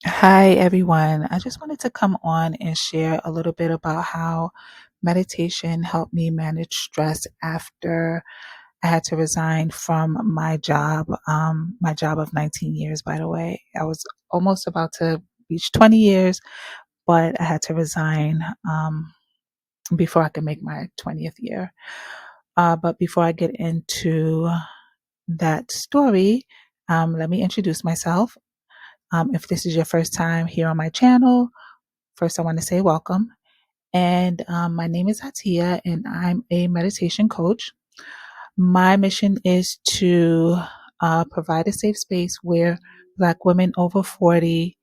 Hi, everyone. I just wanted to come on and share a little bit about how meditation helped me manage stress after I had to resign from my job of 19 years, by the way. I was almost about to reach 20 years, but I had to resign before I could make my 20th year. But before I get into that story, let me introduce myself. If this is your first time here on my channel, first I want to say welcome. And my name is Hatia, and I'm a meditation coach. My mission is to provide a safe space where Black women over 40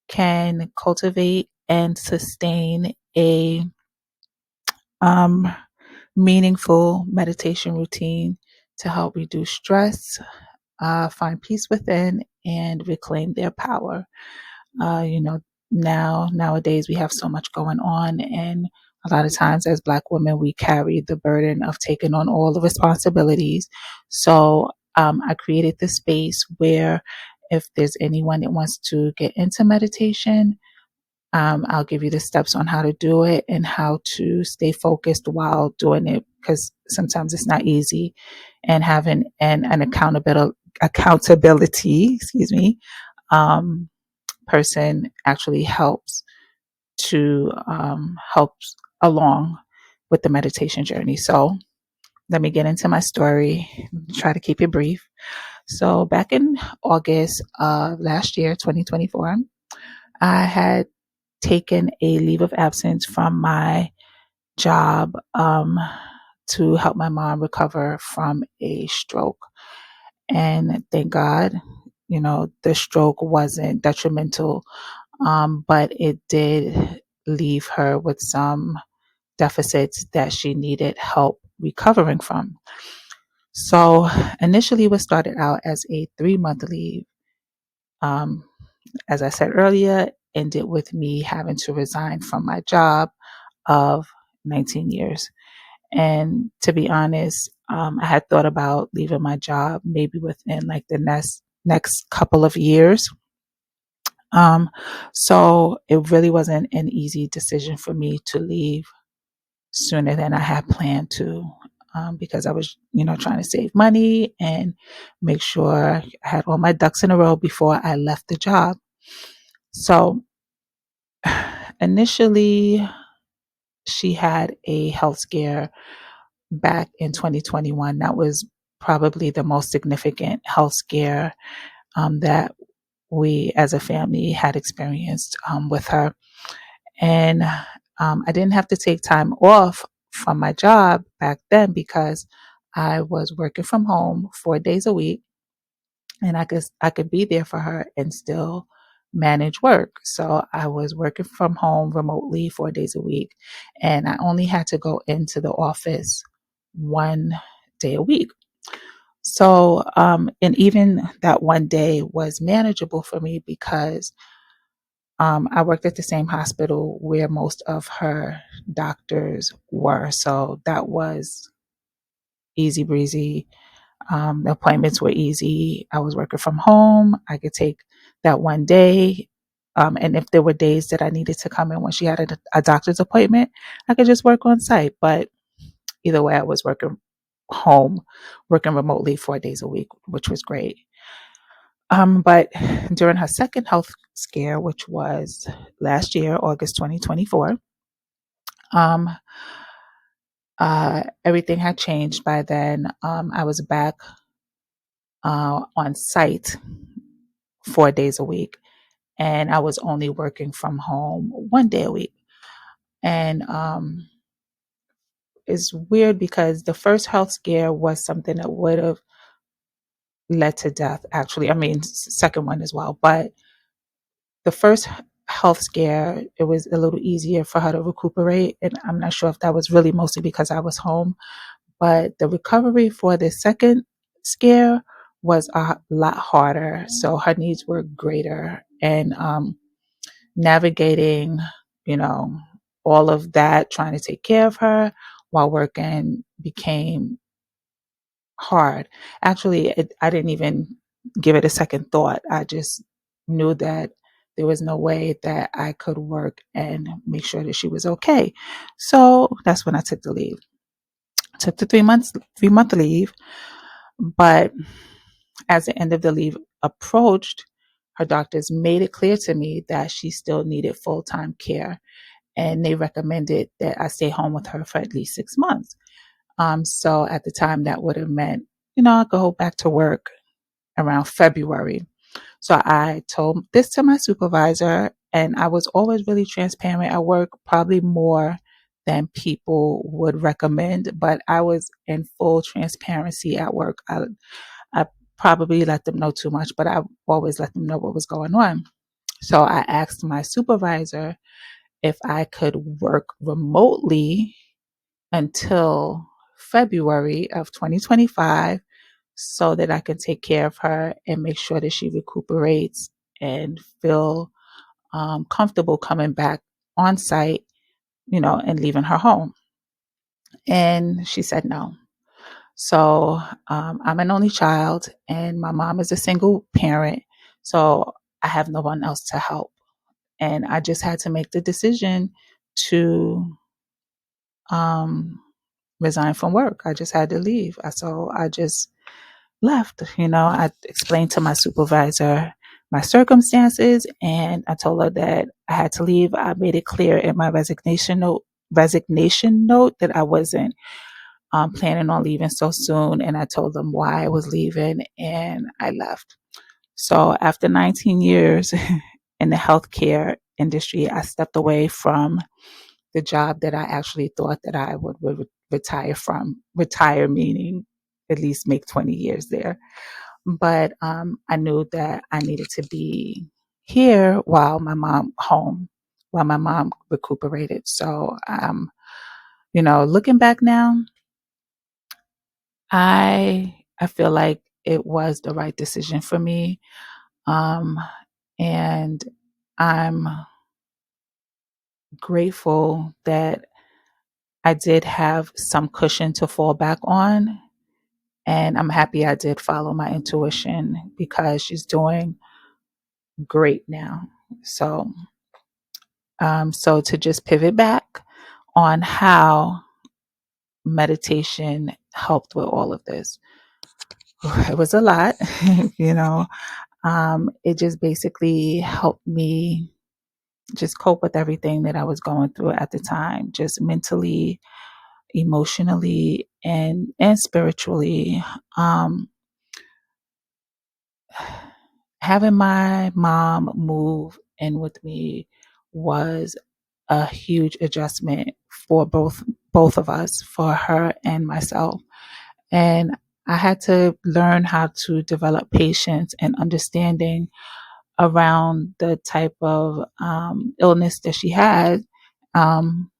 can cultivate and sustain a um, meaningful meditation routine to help reduce stress, find peace within, and reclaim their power. Uh, you know, nowadays we have so much going on, and a lot of times as Black women, we carry the burden of taking on all the responsibilities. So I created this space where if there's anyone that wants to get into meditation, I'll give you the steps on how to do it and how to stay focused while doing it, because sometimes it's not easy, and having an accountability, um, person actually helps along with the meditation journey. So let me get into my story. Try to keep it brief. So back in August of last year, 2024, I had taken a leave of absence from my job to help my mom recover from a stroke. And thank God, the stroke wasn't detrimental, but it did leave her with some deficits that she needed help recovering from. So initially, it was started out as a 3-month leave. Um, as I said earlier, ended with me having to resign from my job of 19 years. And to be honest, I had thought about leaving my job maybe within like the next couple of years. Um, so it really wasn't an easy decision for me to leave sooner than I had planned to, because I was, trying to save money and make sure I had all my ducks in a row before I left the job. So initially, she had a health scare back in 2021. That was probably the most significant health scare that we as a family had experienced with her. And I didn't have to take time off from my job back then because I was working from home 4 days a week, and I could be there for her and still manage work. So I was working from home remotely 4 days a week, and I only had to go into the office 1 day a week. So, and even that 1 day was manageable for me because I worked at the same hospital where most of her doctors were. So that was easy breezy. The appointments were easy. I was working from home. I could take that 1 day. And if there were days that I needed to come in when she had a doctor's appointment, I could just work on site. But either way, I was working home, working remotely 4 days a week, which was great. But during her second health scare, which was last year, August 2024, um, everything had changed by then. I was back on site 4 days a week, and I was only working from home 1 day a week. And it's weird because the first health scare was something that would have led to death, actually. I mean, second one as well. But the first health scare, it was a little easier for her to recuperate. And I'm not sure if that was really mostly because I was home, but the recovery for the second scare was a lot harder. So her needs were greater. And navigating, you know, all of that, trying to take care of her while working became hard. Actually, I didn't even give it a second thought. I just knew that there was no way that I could work and make sure that she was okay. So that's when I took the leave. Took the 3 month leave, but as the end of the leave approached, her doctors made it clear to me that she still needed full-time care, and they recommended that I stay home with her for at least 6 months. So at the time, that would have meant, I could go back to work around February. So I told this to my supervisor, and I was always really transparent at work, probably more than people would recommend, but I was in full transparency at work. I probably let them know too much, but I always let them know what was going on. So I asked my supervisor if I could work remotely until February of 2025 so that I can take care of her and make sure that she recuperates and feel comfortable coming back on site, and leaving her home. And she said no. So I'm an only child, and my mom is a single parent. So I have no one else to help. And I just had to make the decision to um, resign from work. I just had to leave. So I just left. I explained to my supervisor my circumstances, and I told her that I had to leave. I made it clear in my resignation note that I wasn't planning on leaving so soon, and I told them why I was leaving, and I left. So after 19 years in the healthcare industry, I stepped away from the job that I actually thought that I would retire from. Retire meaning at least make 20 years there. But I knew that I needed to be here while my mom recuperated. So, looking back now, I feel like it was the right decision for me. Um, and I'm grateful that I did have some cushion to fall back on. And I'm happy I did follow my intuition because she's doing great now. So, so to just pivot back on how meditation helped with all of this, it was a lot, you know. It just basically helped me just cope with everything that I was going through at the time, just mentally, emotionally, and spiritually. Um, Having my mom move in with me was a huge adjustment for both of us, for her and myself. And I had to learn how to develop patience and understanding around the type of illness that she had. Um,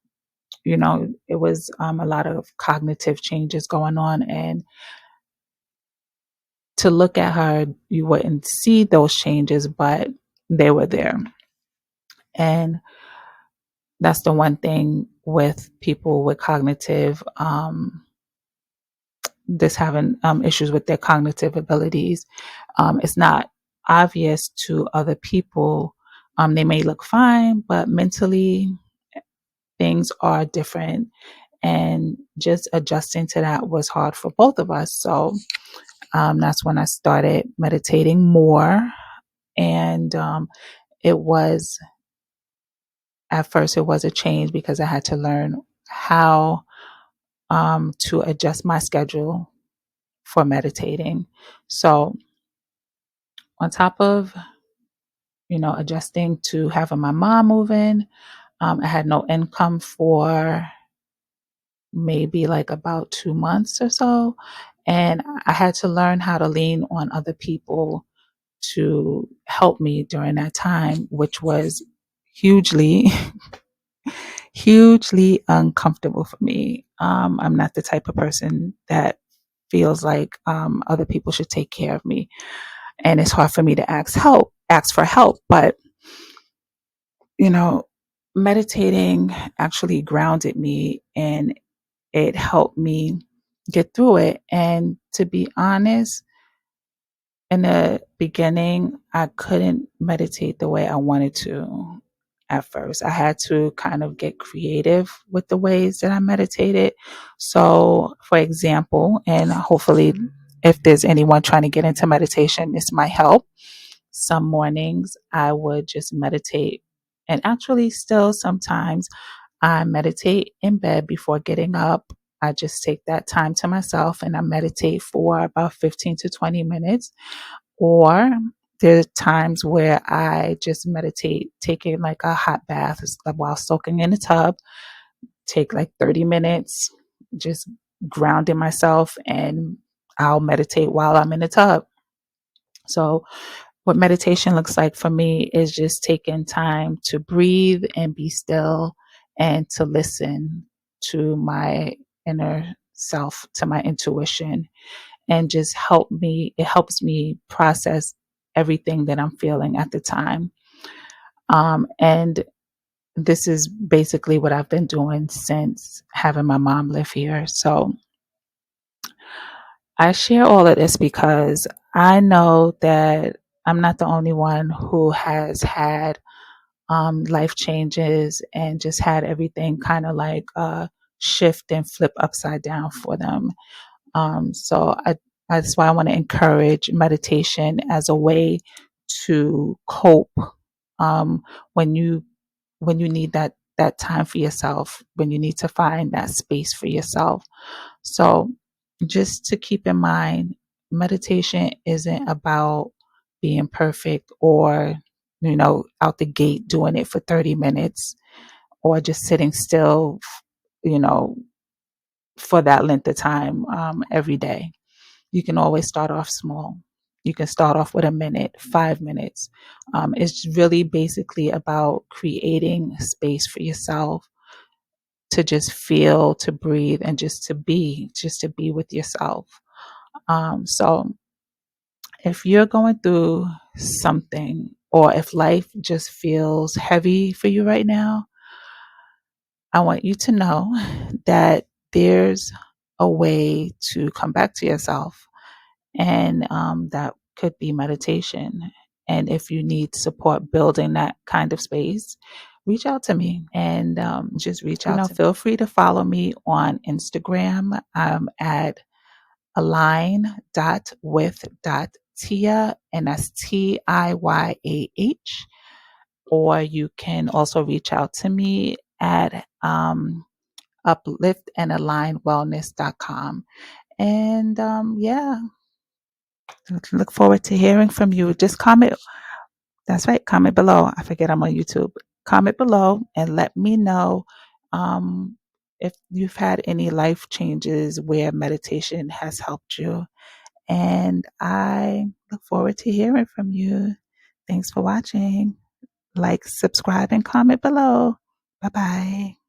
it was a lot of cognitive changes going on, and to look at her, you wouldn't see those changes, but they were there. And that's the one thing with people with cognitive, this having issues with their cognitive abilities. It's not obvious to other people. They may look fine, but mentally things are different. And just adjusting to that was hard for both of us. So that's when I started meditating more. And it was, at first, it was a change because I had to learn how to adjust my schedule for meditating. So, on top of, adjusting to having my mom move in, I had no income for maybe like about 2 months or so. And I had to learn how to lean on other people to help me during that time, which was hugely, hugely uncomfortable for me. I'm not the type of person that feels like other people should take care of me. And it's hard for me to ask for help. But, you know, meditating actually grounded me, and it helped me get through it. And to be honest, In the beginning, I couldn't meditate the way I wanted to at first. I had to kind of get creative with the ways that I meditated. So, for example, and hopefully, if there's anyone trying to get into meditation, this might help. Some mornings I would just meditate. And actually, still sometimes I meditate in bed before getting up. I just take that time to myself and I meditate for about 15 to 20 minutes. Or there are times where I just meditate, taking like a hot bath while soaking in the tub, take like 30 minutes, just grounding myself, and I'll meditate while I'm in the tub. So, what meditation looks like for me is just taking time to breathe and be still and to listen to my inner self, to my intuition, and just it helps me process everything that I'm feeling at the time. And this is basically what I've been doing since having my mom live here. So I share all of this because I know that I'm not the only one who has had life changes and just had everything kind of like shift and flip upside down for them. So that's why I want to encourage meditation as a way to cope um, when you when you need that time for yourself, when you need to find that space for yourself. So just to keep in mind, meditation isn't about being perfect or out the gate doing it for 30 minutes or just sitting still, you know, for that length of time every day. You can always start off small. You can start off with a minute, 5 minutes. It's really basically about creating space for yourself to just feel, to breathe, and just to be with yourself. So if you're going through something or if life just feels heavy for you right now, I want you to know that there's a way to come back to yourself, and that could be meditation. And if you need support building that kind of space, reach out to me and just reach out. Feel free to follow me on Instagram. I'm at align.with.tia, and that's TIYAH. Or you can also reach out to me at upliftandalignwellness.com. And yeah, look forward to hearing from you. Just comment. That's right. Comment below. I forget I'm on YouTube. Comment below and let me know um, if you've had any life changes where meditation has helped you. And I look forward to hearing from you. Thanks for watching. Like, subscribe, and comment below. Bye bye.